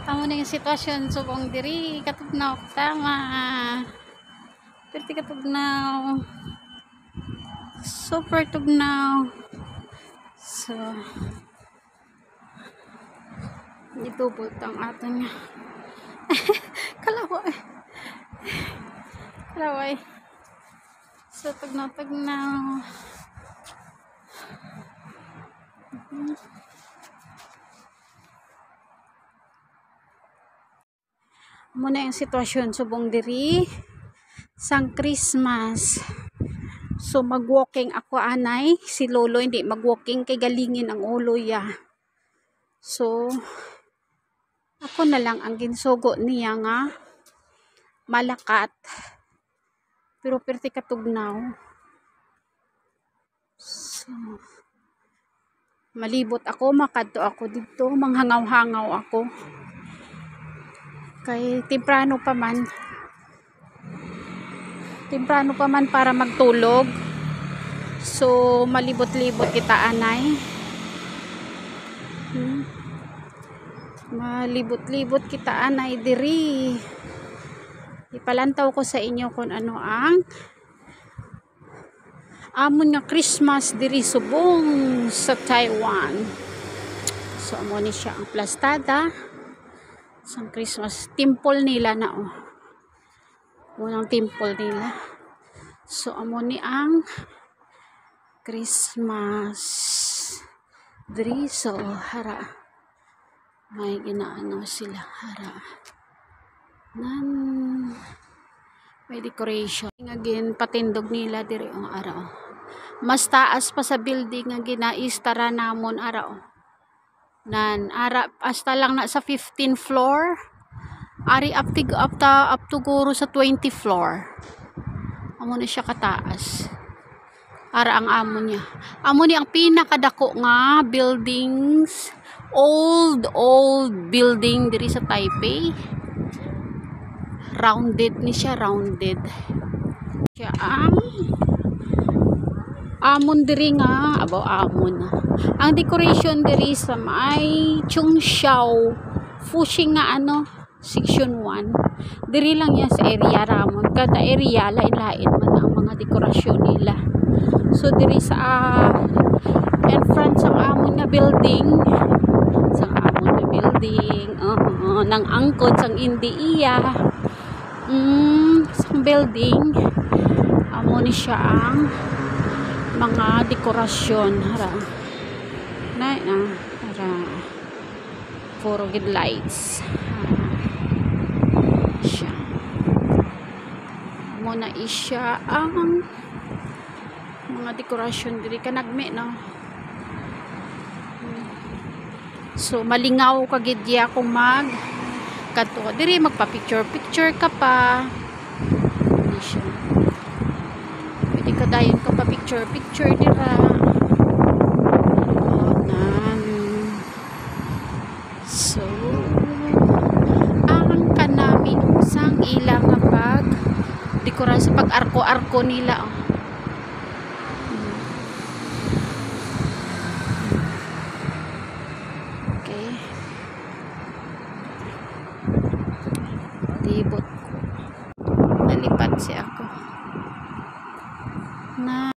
Amo na yung sitwasyon subong diri katugnaw tama. Perti katugnaw. Super tugnaw. So dito bultang aton nga. Kalaway. Kalaway. So tugnaw. Muna yung sitwasyon subong diri sang Christmas. So mag-walking ako anay, si lolo hindi mag-walking kay galingin ang ulo ya. So ako na lang ang ginsugo niya nga malakat. Pero perti katugnaw. So malibot ako, makadto ako dito, manghangaw-hangaw ako. Kay temprano pa man para magtulog. So malibot-libot kita anay. Malibot-libot kita anay diri. Ipalantaw ko sa inyo kung ano ang amon nga Christmas diri subong sa Taiwan. So amo ni siya ang plastada sang Christmas temple nila na unang temple nila. So amo ni ang Christmas diri. So hara may ginaano sila hara nan may decoration again patindog nila diri ang araw. Mas taas pa sa building nga ginaistara namon araw. Nan ara hasta lang na sa 15th floor. Ari up to guro sa 20th floor. Amo na siya kataas. Ara ang amo niya. Amo ni ang pinakadako nga buildings, old building diri sa Taipei. Rounded ni siya, rounded. Siya ang amon diri nga, abaw amon. Ang decoration diri sa may Chungshao Fushing nga section 1. Diri lang yan sa area ramon. Kada area lain-lain man ang mga dekorasyon nila. So diri sa entrance ang amon nga building. Nang angkod sang India. Sang building amo ni siya ang mga dekorasyon hara puro gid lights siya amo na isya ang mga dekorasyon diri kanagme no. So malingaw kagid ya kung kadto diri magpa-picture ka pa. Pwede ka dayon ka pa picture dira.